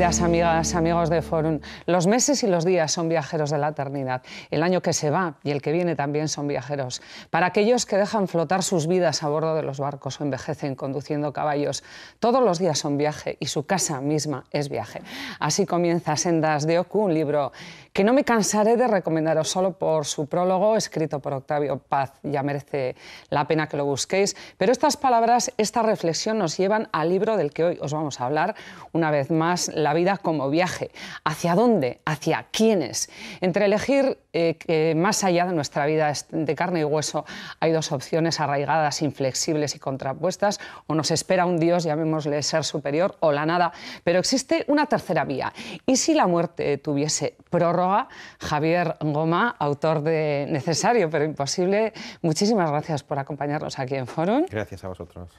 Queridas amigas, amigos de Forum, los meses y los días son viajeros de la eternidad. El año que se va y el que viene también son viajeros. Para aquellos que dejan flotar sus vidas a bordo de los barcos o envejecen conduciendo caballos, todos los días son viaje y su casa misma es viaje. Así comienza Sendas de Oku, un libro que no me cansaré de recomendaros solo por su prólogo, escrito por Octavio Paz. Ya merece la pena que lo busquéis. Pero estas palabras, esta reflexión nos llevan al libro del que hoy os vamos a hablar, una vez más, La vida como viaje. ¿Hacia dónde? ¿Hacia quiénes? Entre elegir que más allá de nuestra vida de carne y hueso hay dos opciones arraigadas, inflexibles y contrapuestas, o nos espera un Dios, llamémosle ser superior, o la nada, pero existe una tercera vía. ¿Y si la muerte tuviese prórroga? Javier Goma, autor de Necesario pero imposible, muchísimas gracias por acompañarnos aquí en Forum. Gracias a vosotros.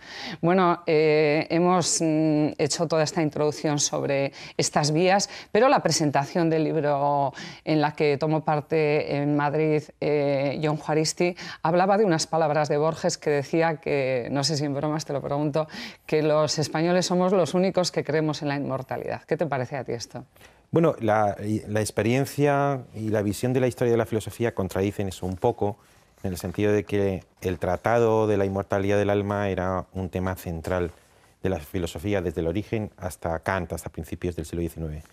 Bueno, hemos hecho toda esta introducción sobre estas vías, pero la presentación del libro en la que tomó parte en Madrid Jon Juaristi hablaba de unas palabras de Borges que decía que, no sé si en bromas te lo pregunto, que los españoles somos los únicos que creemos en la inmortalidad. ¿Qué te parece a ti esto? Bueno, la experiencia y la visión de la historia de la filosofía contradicen eso un poco, en el sentido de que el tratado de la inmortalidad del alma era un tema central de la filosofía desde el origen hasta Kant, hasta principios del siglo XIX.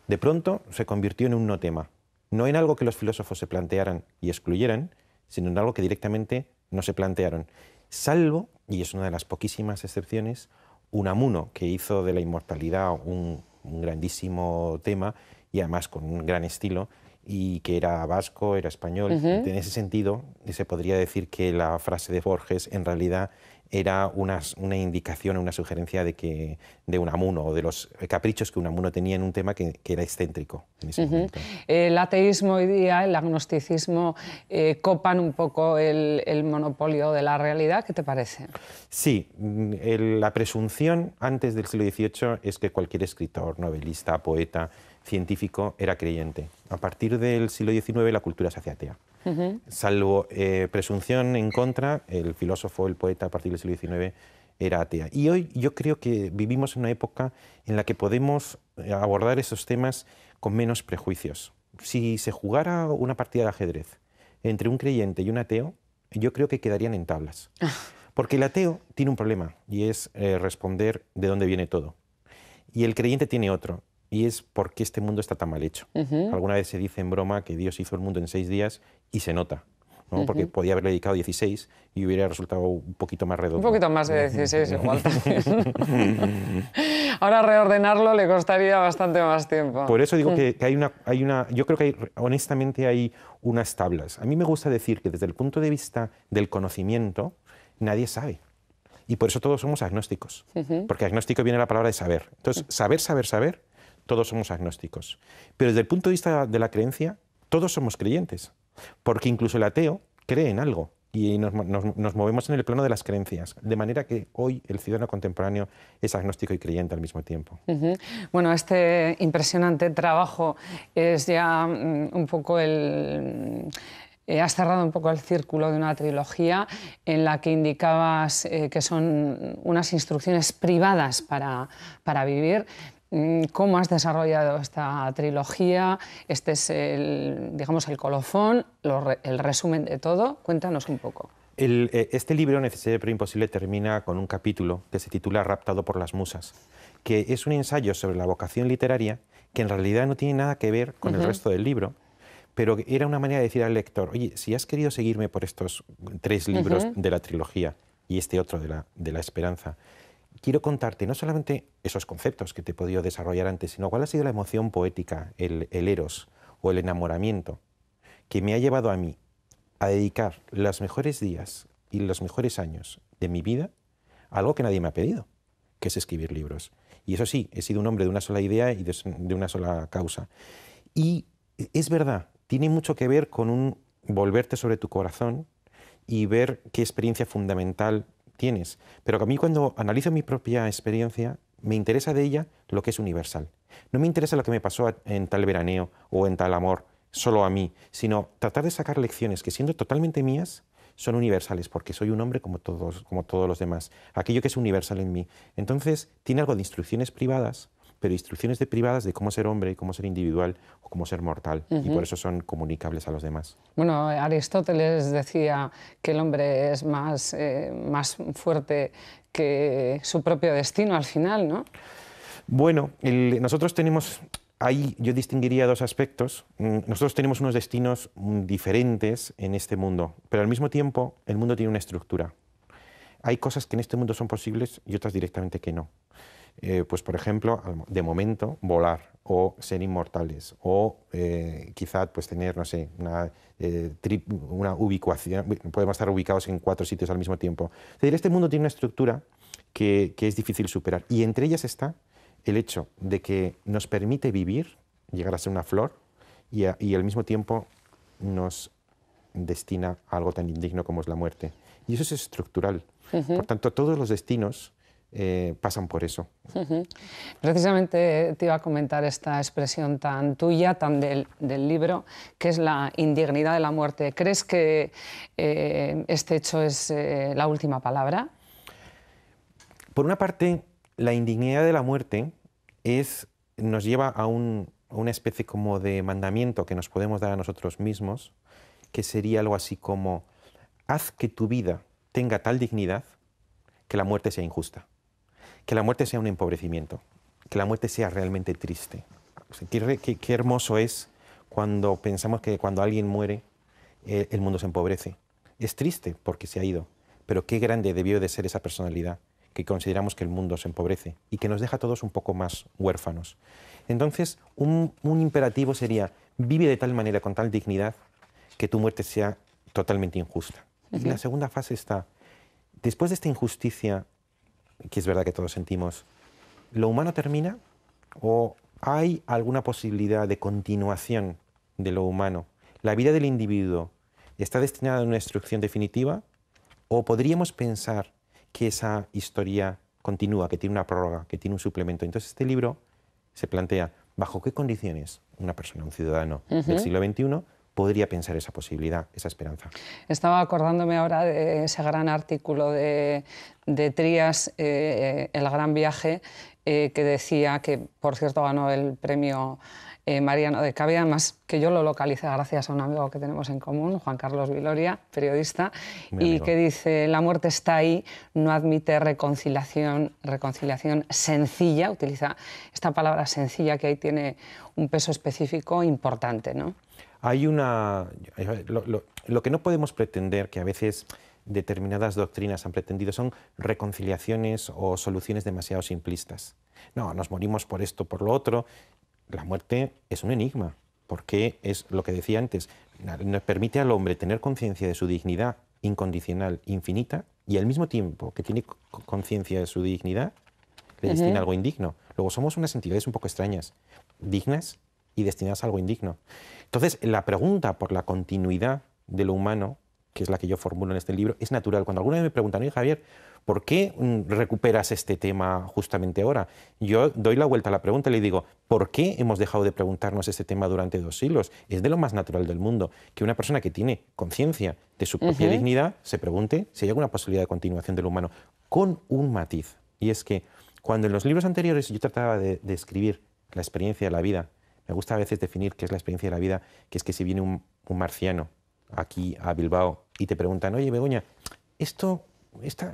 De pronto se convirtió en un no tema, no en algo que los filósofos se plantearan y excluyeran, sino en algo que directamente no se plantearon, salvo, y es una de las poquísimas excepciones, Unamuno, que hizo de la inmortalidad un grandísimo tema y además con un gran estilo, y que era vasco, era español. En ese sentido, se podría decir que la frase de Borges en realidad era una indicación, una sugerencia de Unamuno, o de los caprichos que Unamuno tenía en un tema que era excéntrico en ese momento. El ateísmo hoy día, el agnosticismo, copan un poco el monopolio de la realidad. ¿Qué te parece? Sí, la presunción antes del siglo XVIII es que cualquier escritor, novelista, poeta, científico era creyente. A partir del siglo XIX la cultura se hacía atea. Salvo presunción en contra, el filósofo, el poeta a partir del siglo XIX era atea. Y hoy yo creo que vivimos en una época en la que podemos abordar esos temas con menos prejuicios. Si se jugara una partida de ajedrez entre un creyente y un ateo, yo creo que quedarían en tablas. Porque el ateo tiene un problema y es responder de dónde viene todo. Y el creyente tiene otro, y es por qué este mundo está tan mal hecho. Alguna vez se dice en broma que Dios hizo el mundo en 6 días y se nota, ¿no? Porque podía haberle dedicado 16 y hubiera resultado un poquito más redondo. Un poquito más de 16 igual también. Ahora reordenarlo le costaría bastante más tiempo. Por eso digo que yo creo que honestamente hay unas tablas. A mí me gusta decir que desde el punto de vista del conocimiento nadie sabe. Y por eso todos somos agnósticos. Porque agnóstico viene de la palabra de saber. Entonces, saber, todos somos agnósticos. Pero desde el punto de vista de la creencia, todos somos creyentes. Porque incluso el ateo cree en algo. Y nos movemos en el plano de las creencias. De manera que hoy el ciudadano contemporáneo es agnóstico y creyente al mismo tiempo. Bueno, este impresionante trabajo es ya un poco has cerrado un poco el círculo de una trilogía en la que indicabas que son unas instrucciones privadas para vivir. ¿Cómo has desarrollado esta trilogía? Este es digamos, el colofón, el resumen de todo. Cuéntanos un poco. Este libro, Necesario pero imposible, termina con un capítulo que se titula Raptado por las musas, que es un ensayo sobre la vocación literaria que en realidad no tiene nada que ver con el resto del libro, pero era una manera de decir al lector, oye, si has querido seguirme por estos 3 libros de la trilogía y este otro de la esperanza, quiero contarte no solamente esos conceptos que te he podido desarrollar antes, sino cuál ha sido la emoción poética, el eros o el enamoramiento que me ha llevado a mí a dedicar los mejores días y los mejores años de mi vida a algo que nadie me ha pedido, que es escribir libros. Y eso sí, he sido un hombre de una sola idea y de una sola causa. Y es verdad, tiene mucho que ver con un volverte sobre tu corazón y ver qué experiencia fundamental tienes. Pero a mí, cuando analizo mi propia experiencia, me interesa de ella lo que es universal. No me interesa lo que me pasó en tal veraneo o en tal amor solo a mí, sino tratar de sacar lecciones que, siendo totalmente mías, son universales, porque soy un hombre como todos los demás. Aquello que es universal en mí. Entonces, tiene algo de instrucciones privadas, pero instrucciones privadas de cómo ser hombre, cómo ser individual o cómo ser mortal, y por eso son comunicables a los demás. Bueno, Aristóteles decía que el hombre es más fuerte que su propio destino al final, ¿no? Bueno, nosotros tenemos, ahí yo distinguiría dos aspectos. Nosotros tenemos unos destinos diferentes en este mundo, pero al mismo tiempo el mundo tiene una estructura. Hay cosas que en este mundo son posibles y otras directamente que no. Pues por ejemplo, de momento, volar o ser inmortales o quizá pues tener, no sé, una ubicación, podemos estar ubicados en 4 sitios al mismo tiempo. Es decir, este mundo tiene una estructura que es difícil superar y entre ellas está el hecho de que nos permite vivir, llegar a ser una flor y al mismo tiempo nos destina a algo tan indigno como es la muerte. Y eso es estructural. Por tanto, todos los destinos pasan por eso. Precisamente te iba a comentar esta expresión tan tuya, tan del libro, que es la indignidad de la muerte. ¿Crees que este hecho es la última palabra? Por una parte, la indignidad de la muerte nos lleva a una especie como de mandamiento que nos podemos dar a nosotros mismos, que sería algo así como: haz que tu vida tenga tal dignidad que la muerte sea injusta, que la muerte sea un empobrecimiento, que la muerte sea realmente triste. O sea, qué hermoso es cuando pensamos que cuando alguien muere, el mundo se empobrece. Es triste porque se ha ido, pero qué grande debió de ser esa personalidad, que consideramos que el mundo se empobrece y que nos deja a todos un poco más huérfanos. Entonces, un imperativo sería: vive de tal manera, con tal dignidad, que tu muerte sea totalmente injusta. Y la segunda fase está: después de esta injusticia, que es verdad que todos sentimos, ¿lo humano termina o hay alguna posibilidad de continuación de lo humano? ¿La vida del individuo está destinada a una destrucción definitiva o podríamos pensar que esa historia continúa, que tiene una prórroga, que tiene un suplemento? Entonces este libro se plantea bajo qué condiciones una persona, un ciudadano del siglo XXI, podría pensar esa posibilidad, esa esperanza. Estaba acordándome ahora de ese gran artículo de Trías, El gran viaje, que decía que, por cierto, ganó el premio Mariano de Cavia, además que yo lo localicé gracias a un amigo que tenemos en común, Juan Carlos Viloria, periodista, y que dice: la muerte está ahí, no admite reconciliación sencilla, utiliza esta palabra sencilla, que ahí tiene un peso específico importante, ¿no? Hay lo que no podemos pretender, que a veces determinadas doctrinas han pretendido, son reconciliaciones o soluciones demasiado simplistas. No, nos morimos por esto, por lo otro. La muerte es un enigma, porque es lo que decía antes, nos permite al hombre tener conciencia de su dignidad incondicional, infinita, y al mismo tiempo que tiene conciencia de su dignidad, le destina algo indigno. Luego somos unas entidades un poco extrañas, dignas y destinadas a algo indigno. Entonces, la pregunta por la continuidad de lo humano, que es la que yo formulo en este libro, es natural. Cuando alguna vez me preguntan: oye, Javier, ¿por qué recuperas este tema justamente ahora? Yo doy la vuelta a la pregunta y le digo: ¿por qué hemos dejado de preguntarnos este tema durante 2 siglos? Es de lo más natural del mundo que una persona que tiene conciencia de su propia dignidad se pregunte si hay alguna posibilidad de continuación del humano, con un matiz. Y es que cuando en los libros anteriores yo trataba de escribir la experiencia de la vida, me gusta a veces definir qué es la experiencia de la vida, que es que si viene un marciano aquí a Bilbao y te preguntan: oye, Begoña,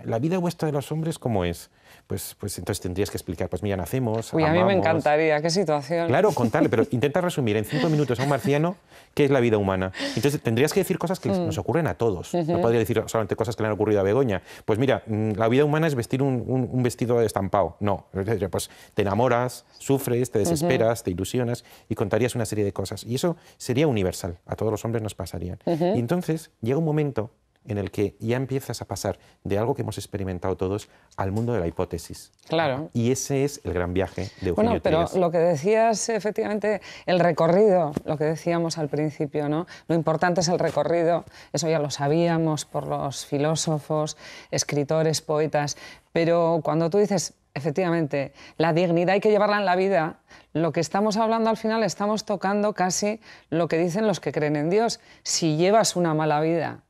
la vida vuestra de los hombres, ¿cómo es? Pues entonces tendrías que explicar: pues mira, nacemos, Uy, amamos. a mí me encantaría, qué situación. Claro, contarle, pero intenta resumir en 5 minutos a un marciano qué es la vida humana. Entonces tendrías que decir cosas que nos ocurren a todos. No podría decir solamente cosas que le han ocurrido a Begoña. Pues mira, la vida humana es vestir un vestido estampado. No, pues te enamoras, sufres, te desesperas, te ilusionas y contarías una serie de cosas. Y eso sería universal, a todos los hombres nos pasarían. Y entonces llega un momento en el que ya empiezas a pasar de algo que hemos experimentado todos al mundo de la hipótesis. Claro. Y ese es el gran viaje de Eugenio Bueno, pero Trías. lo que decías, efectivamente, el recorrido, lo que decíamos al principio, ¿no? Lo importante es el recorrido, eso ya lo sabíamos por los filósofos, escritores, poetas, pero cuando tú dices, efectivamente, la dignidad hay que llevarla en la vida, lo que estamos hablando al final, estamos tocando casi lo que dicen los que creen en Dios. Si llevas una mala vida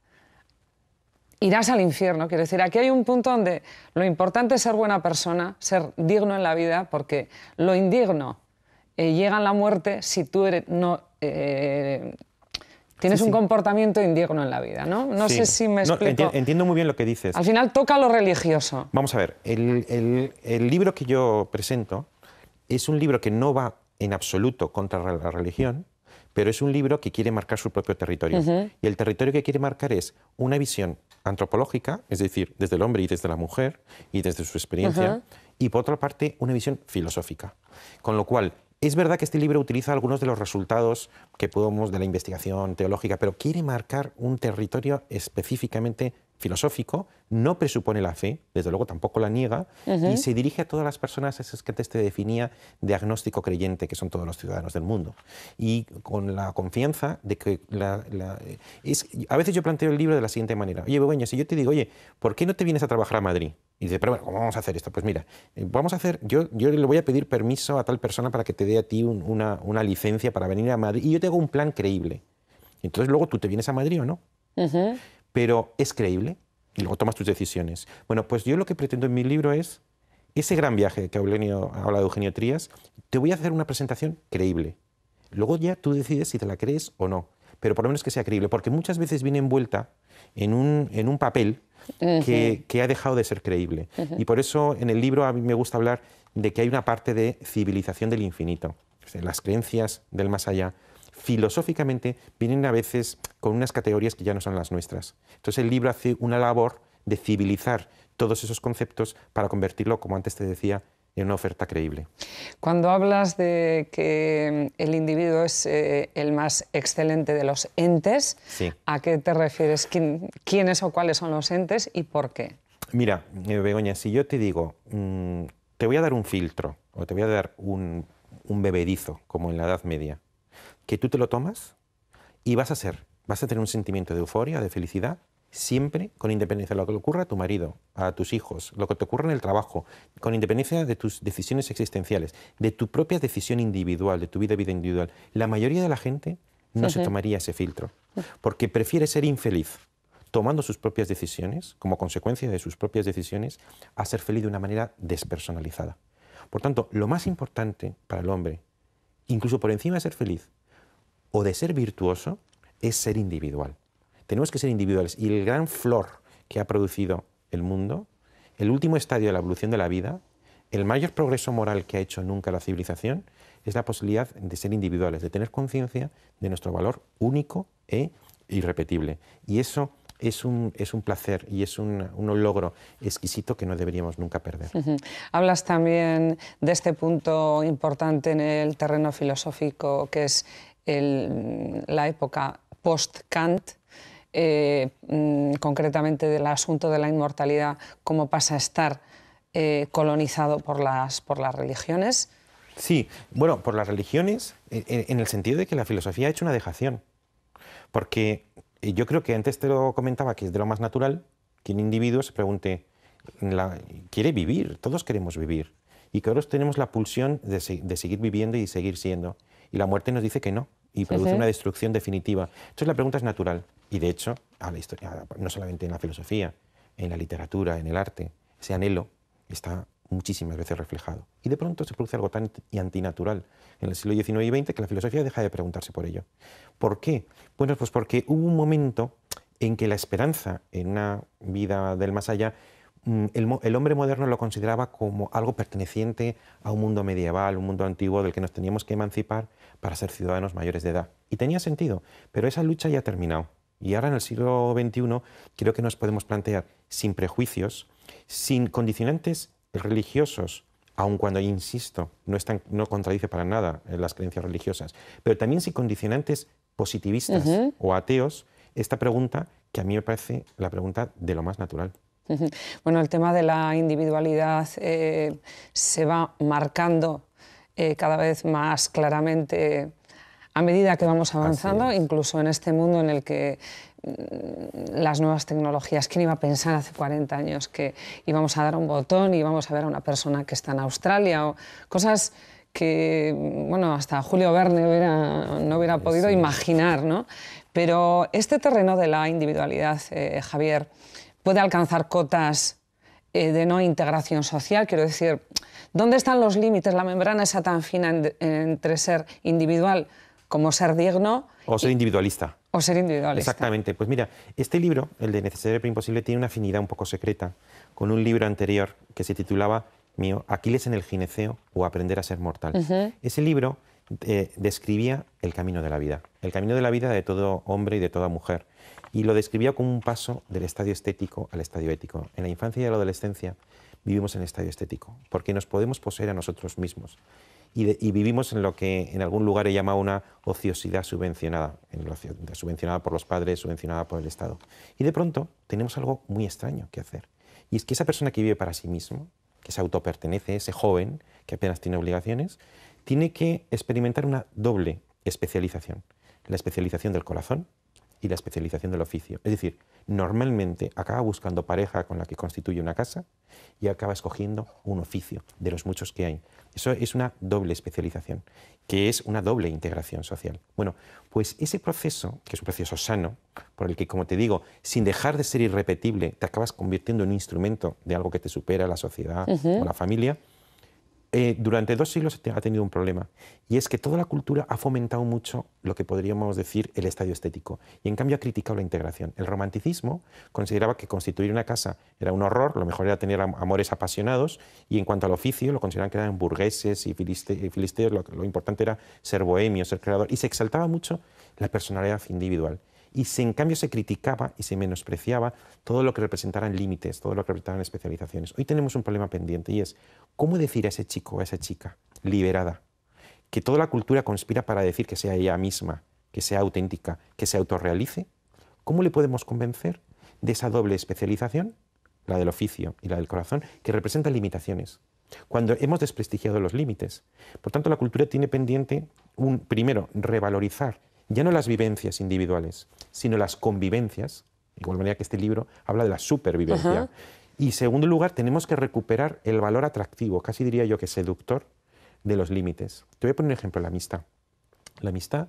irás al infierno. Quiero decir, aquí hay un punto donde lo importante es ser buena persona, ser digno en la vida, porque lo indigno llega en la muerte si tú tienes un comportamiento indigno en la vida, ¿no? No sé si me explico. Entiendo muy bien lo que dices. Al final toca lo religioso. Vamos a ver, el libro que yo presento es un libro que no va en absoluto contra la religión, pero es un libro que quiere marcar su propio territorio. Y el territorio que quiere marcar es una visión antropológica, es decir, desde el hombre y desde la mujer y desde su experiencia, y por otra parte una visión filosófica. Con lo cual, es verdad que este libro utiliza algunos de los resultados que podemos de la investigación teológica, pero quiere marcar un territorio específicamente filosófico, no presupone la fe, desde luego tampoco la niega, y se dirige a todas las personas, esas que antes te definía, de agnóstico creyente, que son todos los ciudadanos del mundo. Y con la confianza de que a veces yo planteo el libro de la siguiente manera. Oye, Begoña, si yo te digo, oye, ¿por qué no te vienes a trabajar a Madrid? Y dice, pero bueno, ¿cómo vamos a hacer esto? Pues mira, yo le voy a pedir permiso a tal persona para que te dé a ti una licencia para venir a Madrid, y yo te hago un plan creíble. Entonces luego tú te vienes a Madrid o no. Pero es creíble y luego tomas tus decisiones. Bueno, pues yo lo que pretendo en mi libro es ese gran viaje que habla de Eugenio Trías. Te voy a hacer una presentación creíble. Luego ya tú decides si te la crees o no, pero por lo menos que sea creíble, porque muchas veces viene envuelta en un papel que ha dejado de ser creíble. Y por eso en el libro a mí me gusta hablar de que hay una parte de civilización del infinito, o sea, las creencias del más allá. Filosóficamente vienen a veces con unas categorías que ya no son las nuestras. Entonces el libro hace una labor de civilizar todos esos conceptos para convertirlo, como antes te decía, en una oferta creíble. Cuando hablas de que el individuo es el más excelente de los entes, sí. ¿A qué te refieres? ¿Quiénes o cuáles son los entes y por qué? Mira, Begoña, si yo te digo, te voy a dar un filtro o te voy a dar un bebedizo, como en la Edad Media, que tú te lo tomas y vas a tener un sentimiento de euforia, de felicidad, siempre con independencia de lo que le ocurra a tu marido, a tus hijos, lo que te ocurra en el trabajo, con independencia de tus decisiones existenciales, de tu propia decisión individual, de tu vida individual. La mayoría de la gente no se tomaría ese filtro, porque prefiere ser infeliz tomando sus propias decisiones, como consecuencia de sus propias decisiones, a ser feliz de una manera despersonalizada. Por tanto, lo más importante para el hombre, incluso por encima de ser feliz, o de ser virtuoso, es ser individual. Tenemos que ser individuales. Y el gran flor que ha producido el mundo, el último estadio de la evolución de la vida, el mayor progreso moral que ha hecho nunca la civilización, es la posibilidad de ser individuales, de tener conciencia de nuestro valor único e irrepetible. Y eso es un placer y es un logro exquisito que no deberíamos nunca perder. Hablas también de este punto importante en el terreno filosófico, que es la época post-Kant, concretamente del asunto de la inmortalidad, cómo pasa a estar colonizado por las religiones. Sí, bueno, por las religiones, en el sentido de que la filosofía ha hecho una dejación. Porque yo creo que antes te lo comentaba, que es de lo más natural que un individuo se pregunte, quiere vivir, todos queremos vivir. Y que ahora tenemos la pulsión de seguir viviendo y seguir siendo. Y la muerte nos dice que no, y produce una destrucción definitiva. Entonces la pregunta es natural. Y de hecho, a la historia, no solamente en la filosofía, en la literatura, en el arte, ese anhelo está muchísimas veces reflejado. Y de pronto se produce algo tan antinatural en el siglo XIX y XX que la filosofía deja de preguntarse por ello. ¿Por qué? Bueno, pues porque hubo un momento en que la esperanza en una vida del más allá, el hombre moderno lo consideraba como algo perteneciente a un mundo medieval, un mundo antiguo del que nos teníamos que emancipar para ser ciudadanos mayores de edad. Y tenía sentido, pero esa lucha ya ha terminado. Y ahora en el siglo XXI creo que nos podemos plantear sin prejuicios, sin condicionantes religiosos, aun cuando, insisto, no contradice para nada las creencias religiosas, pero también sin condicionantes positivistas o ateos, esta pregunta que a mí me parece la pregunta de lo más natural. Bueno, el tema de la individualidad se va marcando cada vez más claramente a medida que vamos avanzando, incluso en este mundo en el que las nuevas tecnologías, ¿quién iba a pensar hace 40 años que íbamos a dar un botón y íbamos a ver a una persona que está en Australia? O cosas que, bueno, hasta Julio Verne no hubiera podido imaginar, ¿no? Pero este terreno de la individualidad, Javier, puede alcanzar cotas de no integración social. Quiero decir, ¿dónde están los límites, la membrana esa tan fina entre ser individual como ser digno? O ser individualista. O ser individualista. Exactamente. Pues mira, este libro, el de Necesario pero Imposible, tiene una afinidad un poco secreta con un libro anterior que se titulaba mío, Aquiles en el gineceo o Aprender a ser mortal. Ese libro describía el camino de la vida de todo hombre y de toda mujer. Y lo describía como un paso del estadio estético al estadio ético. En la infancia y la adolescencia vivimos en el estadio estético, porque nos podemos poseer a nosotros mismos. Y vivimos en lo que en algún lugar he llamado una ociosidad subvencionada, subvencionada por los padres, subvencionada por el Estado. Y de pronto tenemos algo muy extraño que hacer. Y es que esa persona que vive para sí mismo, que se autopertenece, ese joven que apenas tiene obligaciones, tiene que experimentar una doble especialización. La especialización del corazón y la especialización del oficio. Es decir, normalmente acaba buscando pareja con la que constituye una casa y acaba escogiendo un oficio de los muchos que hay. Eso es una doble especialización, que es una doble integración social. Bueno, pues ese proceso, que es un proceso sano, por el que, como te digo, sin dejar de ser irrepetible, te acabas convirtiendo en un instrumento de algo que te supera, la sociedad o la familia, durante 2 siglos ha tenido un problema, y es que toda la cultura ha fomentado mucho lo que podríamos decir el estadio estético, y en cambio ha criticado la integración. El romanticismo consideraba que constituir una casa era un horror, lo mejor era tener amores apasionados, y en cuanto al oficio lo consideraban que eran burgueses y filisteos, lo importante era ser bohemio, ser creador, y se exaltaba mucho la personalidad individual. Y en cambio se criticaba y se menospreciaba todo lo que representaran límites, todo lo que representaran especializaciones. Hoy tenemos un problema pendiente y es cómo decir a ese chico o a esa chica liberada que toda la cultura conspira para decir que sea ella misma, que sea auténtica, que se autorrealice. ¿Cómo le podemos convencer de esa doble especialización, la del oficio y la del corazón, que representan limitaciones, cuando hemos desprestigiado los límites? Por tanto, la cultura tiene pendiente, primero, revalorizar ya no las vivencias individuales, sino las convivencias, de igual manera que este libro habla de la supervivencia. Y en segundo lugar, tenemos que recuperar el valor atractivo, casi diría yo que seductor, de los límites. Te voy a poner un ejemplo, la amistad. La amistad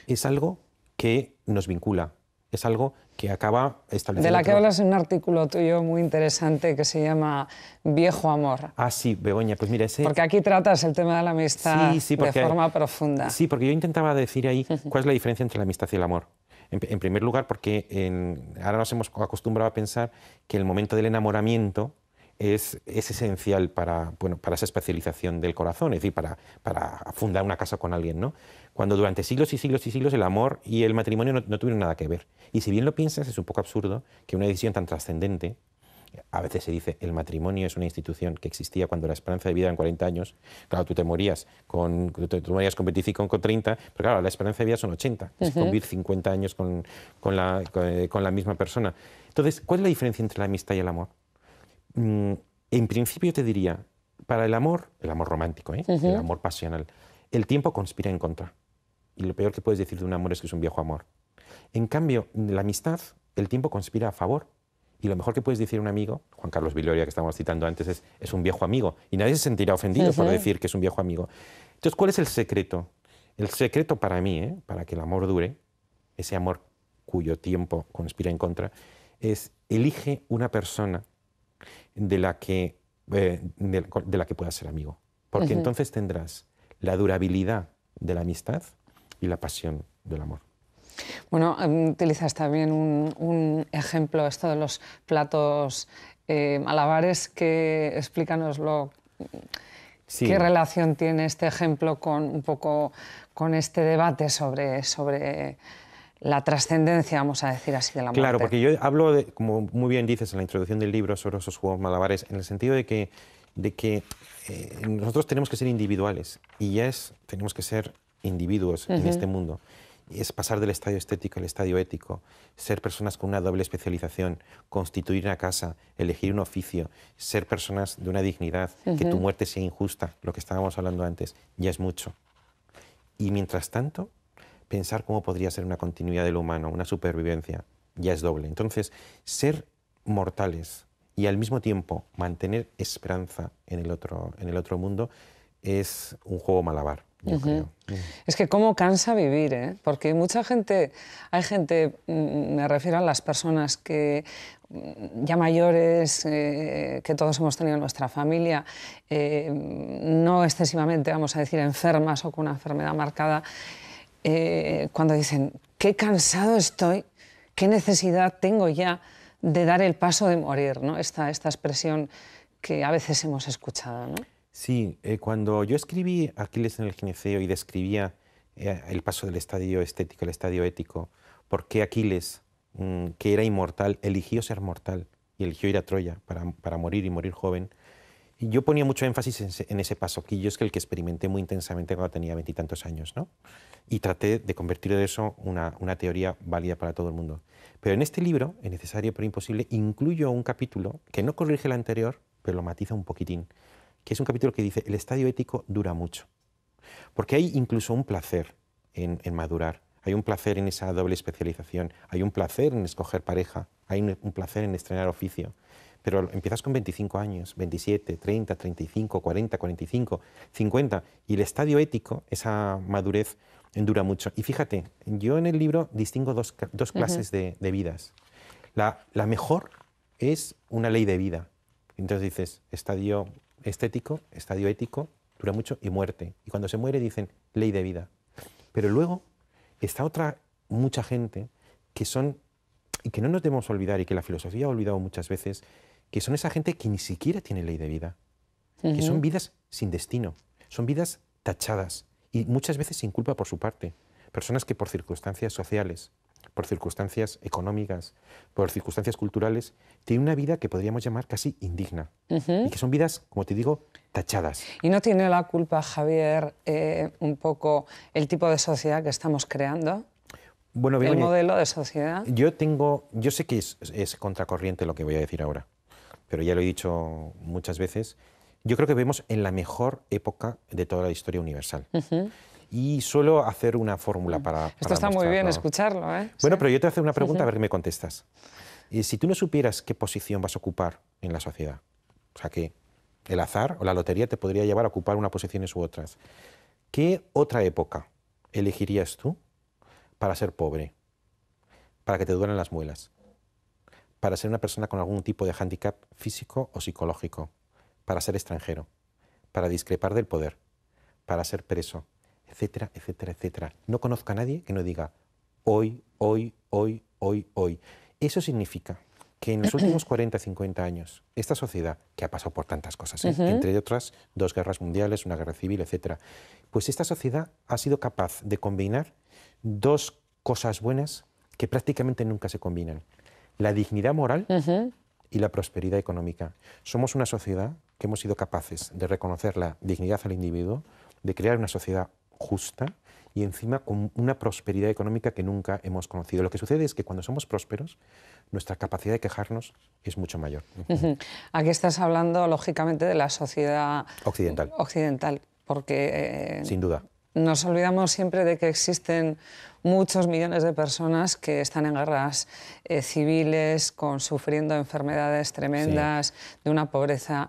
es algo que nos vincula, es algo que acaba estableciendo... De la que hablas en un artículo tuyo muy interesante que se llama Viejo Amor. Ah, sí, Begoña, pues mira, ese... Porque aquí tratas el tema de la amistad de forma profunda. Sí, porque yo intentaba decir ahí cuál es la diferencia entre la amistad y el amor. En primer lugar, porque ahora nos hemos acostumbrado a pensar que el momento del enamoramiento es esencial para esa especialización del corazón, es decir, para fundar una casa con alguien, ¿no? Cuando durante siglos y siglos y siglos el amor y el matrimonio no tuvieron nada que ver. Y si bien lo piensas, es un poco absurdo que una decisión tan trascendente, a veces se dice el matrimonio es una institución que existía cuando la esperanza de vida eran 40 años. Claro, tú morías con 25 con 30, pero claro, la esperanza de vida son 80. Es convivir 50 años con la misma persona. Entonces, ¿cuál es la diferencia entre la amistad y el amor? En principio te diría, para el amor romántico, el amor pasional, el tiempo conspira en contra. Y lo peor que puedes decir de un amor es que es un viejo amor. En cambio, la amistad, el tiempo conspira a favor. Y lo mejor que puedes decir a un amigo, Juan Carlos Viloria, que estábamos citando antes, es un viejo amigo. Y nadie se sentirá ofendido por decir que es un viejo amigo. Entonces, ¿cuál es el secreto? El secreto para mí, para que el amor dure, ese amor cuyo tiempo conspira en contra, es elige una persona de la que puedas ser amigo. Porque entonces tendrás la durabilidad de la amistad y la pasión del amor. Bueno, utilizas también un ejemplo, esto de los platos malabares, que explícanoslo. Sí. ¿Qué relación tiene este ejemplo con este debate sobre la trascendencia, vamos a decir así, de la muerte? Claro, porque yo hablo, como muy bien dices en la introducción del libro, sobre esos juegos malabares, en el sentido de que nosotros tenemos que ser individuales y tenemos que ser individuos en este mundo. Es pasar del estadio estético al estadio ético, ser personas con una doble especialización, constituir una casa, elegir un oficio, ser personas de una dignidad, que tu muerte sea injusta, lo que estábamos hablando antes, ya es mucho. Y mientras tanto, pensar cómo podría ser una continuidad de lo humano, una supervivencia, ya es doble. Entonces, ser mortales y al mismo tiempo mantener esperanza en el otro mundo es un juego malabar. yo creo. Es que cómo cansa vivir, ¿eh? Porque hay gente, me refiero a las personas que ya mayores, que todos hemos tenido en nuestra familia, no excesivamente, vamos a decir, enfermas o con una enfermedad marcada, cuando dicen, qué cansado estoy, qué necesidad tengo ya de dar el paso de morir, ¿no? Esta expresión que a veces hemos escuchado, ¿no? Sí, cuando yo escribí Aquiles en el gineceo y describía el paso del estadio estético al estadio ético, por qué Aquiles, que era inmortal, eligió ser mortal y eligió ir a Troya para morir y morir joven, y yo ponía mucho énfasis en ese paso, que yo es el que experimenté muy intensamente cuando tenía 20 y tantos años, ¿no? Y traté de convertir de eso una teoría válida para todo el mundo. Pero en este libro, En Necesario pero Imposible, incluyo un capítulo que no corrige el anterior, pero lo matiza un poquitín, que es un capítulo que dice, el estadio ético dura mucho. Porque hay incluso un placer en madurar, hay un placer en esa doble especialización, hay un placer en escoger pareja, hay un placer en estrenar oficio. Pero empiezas con 25 años, 27, 30, 35, 40, 45, 50, y el estadio ético, esa madurez, dura mucho. Y fíjate, yo en el libro distingo dos clases de vidas. La mejor es una ley de vida. Entonces dices, estadio estético, estadio ético, dura mucho, y muerte. Y cuando se muere dicen ley de vida. Pero luego está mucha gente que son, y que no nos debemos olvidar, y que la filosofía ha olvidado muchas veces, que son esa gente que ni siquiera tiene ley de vida, que son vidas sin destino, son vidas tachadas, y muchas veces sin culpa por su parte. Personas que por circunstancias sociales, por circunstancias económicas, por circunstancias culturales, tienen una vida que podríamos llamar casi indigna. Y que son vidas, como te digo, tachadas. ¿Y no tiene la culpa, Javier, un poco el tipo de sociedad que estamos creando? Bueno, el modelo de sociedad. Yo sé que es contracorriente lo que voy a decir ahora, pero ya lo he dicho muchas veces. Yo creo que vivimos en la mejor época de toda la historia universal. Y suelo hacer una fórmula para Esto está muy bien escucharlo, ¿eh? Bueno, sí. pero yo te voy a hacer una pregunta a ver qué me contestas. Y si tú no supieras qué posición vas a ocupar en la sociedad, o sea que el azar o la lotería te podría llevar a ocupar unas posiciones u otras, ¿qué otra época elegirías tú para ser pobre, para que te duelen las muelas, para ser una persona con algún tipo de hándicap físico o psicológico, para ser extranjero, para discrepar del poder, para ser preso, etcétera, etcétera, etcétera? No conozco a nadie que no diga hoy, hoy, hoy, hoy, hoy. Eso significa que en los últimos 40, 50 años, esta sociedad, que ha pasado por tantas cosas, entre otras 2 guerras mundiales, una guerra civil, etcétera, pues esta sociedad ha sido capaz de combinar 2 cosas buenas que prácticamente nunca se combinan: la dignidad moral y la prosperidad económica. Somos una sociedad que hemos sido capaces de reconocer la dignidad al individuo, de crear una sociedad justa y encima con una prosperidad económica que nunca hemos conocido. Lo que sucede es que cuando somos prósperos, nuestra capacidad de quejarnos es mucho mayor. Aquí estás hablando, lógicamente, de la sociedad occidental, porque sin duda. Nos olvidamos siempre de que existen muchos millones de personas que están en guerras civiles, sufriendo enfermedades tremendas, de una pobreza.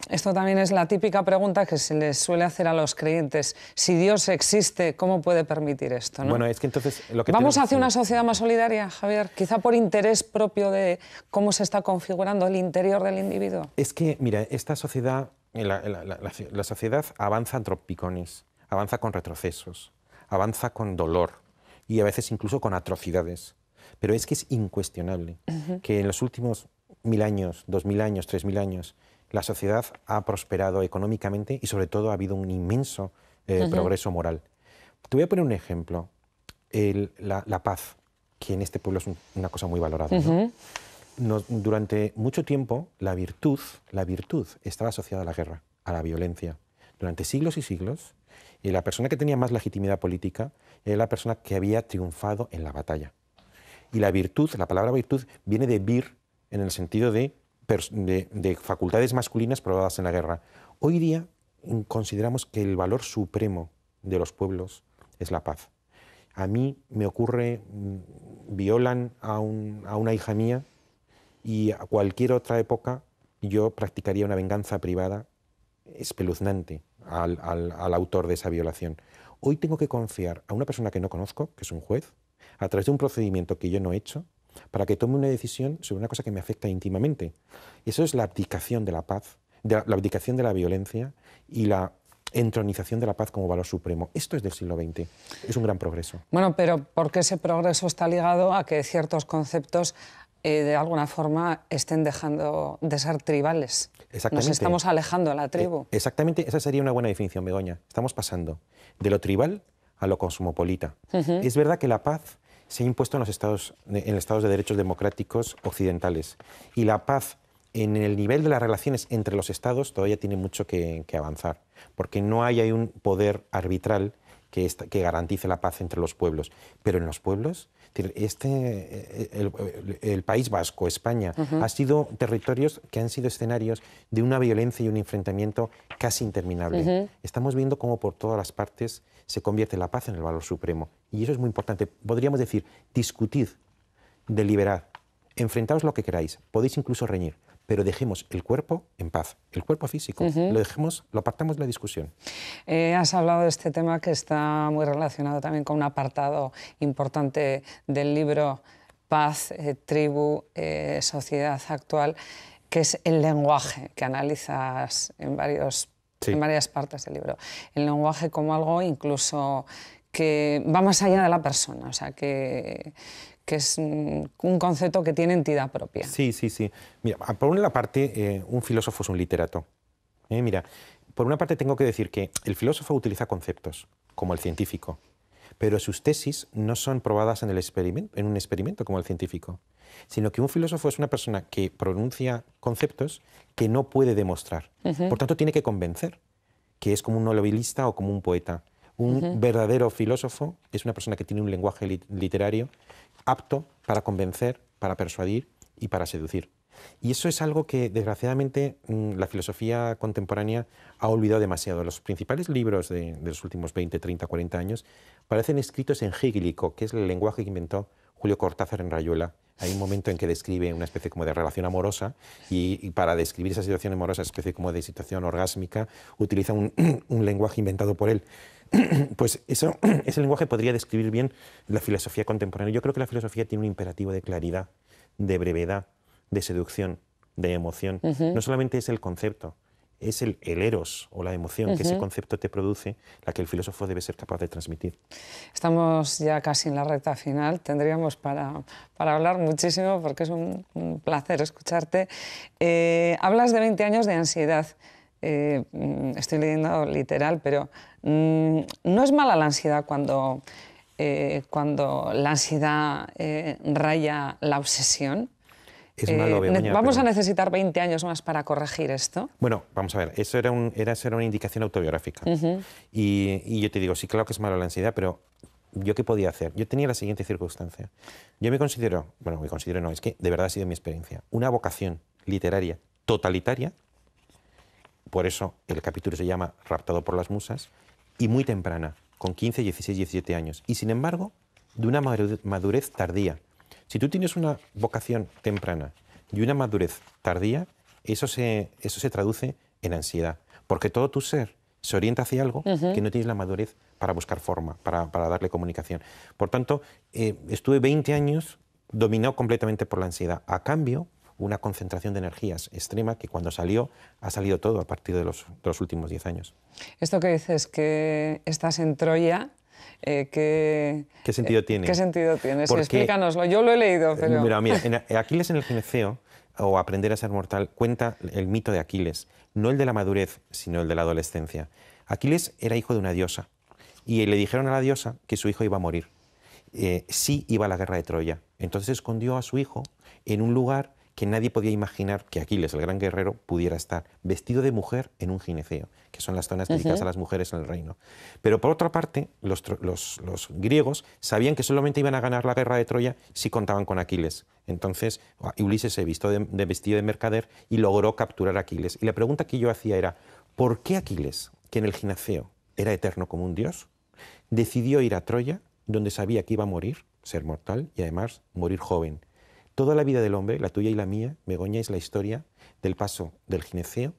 Esto también es la típica pregunta que se les suele hacer a los creyentes. Si Dios existe, ¿cómo puede permitir esto, ¿no? Bueno, es que entonces... ¿Vamos hacia una sociedad más solidaria, Javier? Quizá por interés propio de cómo se está configurando el interior del individuo. Es que, mira, esta sociedad, la sociedad avanza en tropicones, avanza con retrocesos, avanza con dolor y a veces incluso con atrocidades. Pero es que es incuestionable que en los últimos 1000 años, 2000 años, 3000 años, la sociedad ha prosperado económicamente y sobre todo ha habido un inmenso progreso moral. Te voy a poner un ejemplo. La paz, que en este pueblo es una cosa muy valorada, ¿no? Durante mucho tiempo la virtud estaba asociada a la guerra, a la violencia. Durante siglos y siglos, y la persona que tenía más legitimidad política era la persona que había triunfado en la batalla. Y la virtud, la palabra virtud, viene de vir, en el sentido de facultades masculinas probadas en la guerra. Hoy día consideramos que el valor supremo de los pueblos es la paz. A mí me ocurre, violan a una hija mía y a cualquier otra época yo practicaría una venganza privada espeluznante al autor de esa violación. Hoy tengo que confiar a una persona que no conozco, que es un juez, a través de un procedimiento que yo no he hecho, para que tome una decisión sobre una cosa que me afecta íntimamente. Eso es la abdicación de la paz, la abdicación de la violencia y la entronización de la paz como valor supremo. Esto es del siglo XX. Es un gran progreso. Bueno, pero ¿por qué ese progreso está ligado a que ciertos conceptos de alguna forma estén dejando de ser tribales? Nos estamos alejando de la tribu. Exactamente, esa sería una buena definición, Begoña. Estamos pasando de lo tribal a lo cosmopolita. Es verdad que la paz se ha impuesto en los estados de derechos democráticos occidentales, y la paz en el nivel de las relaciones entre los estados todavía tiene mucho que avanzar, porque no hay un poder arbitral que garantice la paz entre los pueblos. Pero en los pueblos, el País Vasco, España, ha sido territorios que han sido escenarios de una violencia y un enfrentamiento casi interminable. Estamos viendo cómo por todas las partes se convierte la paz en el valor supremo. Y eso es muy importante. Podríamos decir, discutid, deliberad, enfrentaos lo que queráis, podéis incluso reñir, pero dejemos el cuerpo en paz, el cuerpo físico, lo apartamos de la discusión. Has hablado de este tema que está muy relacionado también con un apartado importante del libro Paz, Tribu, Sociedad Actual, que es el lenguaje, que analizas en varias partes del libro. El lenguaje como algo incluso que va más allá de la persona, o sea, que es un concepto que tiene entidad propia. Sí. Mira, por una parte, un filósofo es un literato. Mira, por una parte tengo que decir que el filósofo utiliza conceptos, como el científico, pero sus tesis no son probadas en un experimento como el científico, sino que un filósofo es una persona que pronuncia conceptos que no puede demostrar. Por tanto, tiene que convencer, que es como un novelista o como un poeta. Un verdadero filósofo es una persona que tiene un lenguaje literario apto para convencer, para persuadir y para seducir. Y eso es algo que, desgraciadamente, la filosofía contemporánea ha olvidado demasiado. Los principales libros de los últimos 20, 30, 40 años parecen escritos en hegelico, que es el lenguaje que inventó Julio Cortázar en Rayuela. Hay un momento en que describe una especie como de relación amorosa y para describir esa situación amorosa, especie como de situación orgásmica, utiliza un lenguaje inventado por él. Pues ese lenguaje podría describir bien la filosofía contemporánea. Yo creo que la filosofía tiene un imperativo de claridad, de brevedad, de seducción, de emoción. No solamente es el concepto, es el eros o la emoción que ese concepto te produce, la que el filósofo debe ser capaz de transmitir. Estamos ya casi en la recta final, tendríamos para hablar muchísimo porque es un placer escucharte. Hablas de 20 años de ansiedad. Estoy leyendo literal, pero no es mala la ansiedad cuando la ansiedad raya la obsesión. Es malo, Begoña, ¿Vamos a necesitar 20 años más para corregir esto? Bueno, vamos a ver, eso era una indicación autobiográfica. Y yo te digo, sí, claro que es malo la ansiedad, pero ¿yo qué podía hacer? Yo tenía la siguiente circunstancia. Yo es que de verdad ha sido mi experiencia, una vocación literaria totalitaria, por eso el capítulo se llama Raptado por las musas, y muy temprana, con 15, 16, 17 años. Y sin embargo, de una madurez tardía. Si tú tienes una vocación temprana y una madurez tardía, eso se traduce en ansiedad, porque todo tu ser se orienta hacia algo que no tienes la madurez para buscar forma, para darle comunicación. Por tanto, estuve 20 años dominado completamente por la ansiedad. A cambio, una concentración de energías extrema que cuando ha salido todo a partir de los últimos 10 años. Esto que dices, que estás en Troya, ¿qué sentido tiene? ¿Qué sentido tiene? Porque, explícanoslo, yo lo he leído, pero... Mira, Aquiles en el Gineceo, o Aprender a ser mortal, cuenta el mito de Aquiles, no el de la madurez, sino el de la adolescencia. Aquiles era hijo de una diosa, y le dijeron a la diosa que su hijo iba a morir. Sí iba a la guerra de Troya. Entonces escondió a su hijo en un lugar que nadie podía imaginar que Aquiles, el gran guerrero, pudiera estar, vestido de mujer en un gineceo, que son las zonas dedicadas a las mujeres en el reino. Pero por otra parte, los griegos sabían que solamente iban a ganar la guerra de Troya si contaban con Aquiles. Entonces Ulises se vistió de vestido de mercader y logró capturar a Aquiles. Y la pregunta que yo hacía era, ¿por qué Aquiles, que en el gineceo era eterno como un dios, decidió ir a Troya, donde sabía que iba a morir, ser mortal y además morir joven? Toda la vida del hombre, la tuya y la mía, Begoña, es la historia del paso del gineceo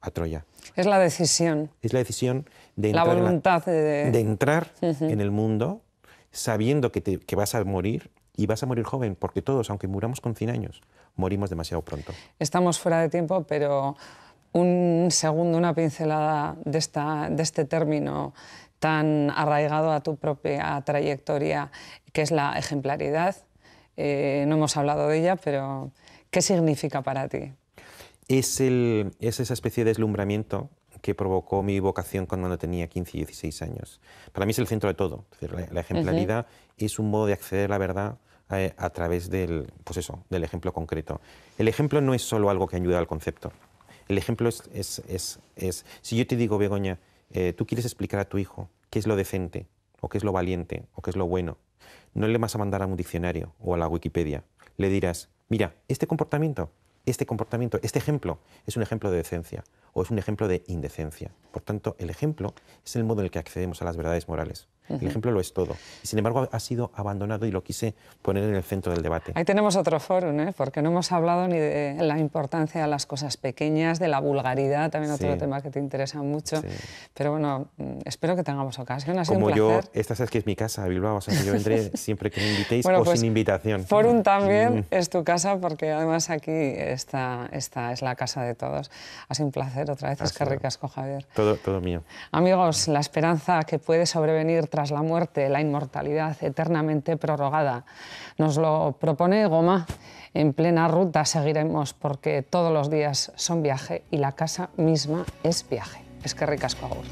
a Troya. Es la decisión. Es la decisión de la entrar, voluntad de entrar en el mundo sabiendo que vas a morir, y vas a morir joven, porque todos, aunque muramos con 100 años, morimos demasiado pronto. Estamos fuera de tiempo, pero un segundo, una pincelada de este término tan arraigado a tu propia trayectoria, que es la ejemplaridad. No hemos hablado de ella, pero ¿qué significa para ti? Es esa especie de deslumbramiento que provocó mi vocación cuando tenía 15 y 16 años. Para mí es el centro de todo. Es decir, la ejemplaridad es un modo de acceder a la verdad a través del ejemplo concreto. El ejemplo no es solo algo que ayuda al concepto. El ejemplo es si yo te digo, Begoña, tú quieres explicar a tu hijo qué es lo decente, o qué es lo valiente, o qué es lo bueno, no le vas a mandar a un diccionario o a la Wikipedia. Le dirás, mira, este ejemplo es un ejemplo de decencia o es un ejemplo de indecencia. Por tanto, el ejemplo es el modo en el que accedemos a las verdades morales. El ejemplo lo es todo. Y sin embargo, ha sido abandonado y lo quise poner en el centro del debate. Ahí tenemos otro fórum, porque no hemos hablado ni de la importancia de las cosas pequeñas, de la vulgaridad, también otro tema que te interesa mucho. Sí. Pero bueno, espero que tengamos ocasión. Ha sido un placer. Esta sabes que es mi casa, Bilbao, o sea que yo vendré siempre que me invitéis o sin invitación. Fórum también es tu casa, porque además aquí esta es la casa de todos. Ha sido un placer otra vez. Es que ricasco, Javier. Todo mío. Amigos, la esperanza que puede sobrevenir tras la muerte, la inmortalidad eternamente prorrogada. Nos lo propone Goma. En plena ruta seguiremos, porque todos los días son viaje y la casa misma es viaje. Es que ricasco, agur.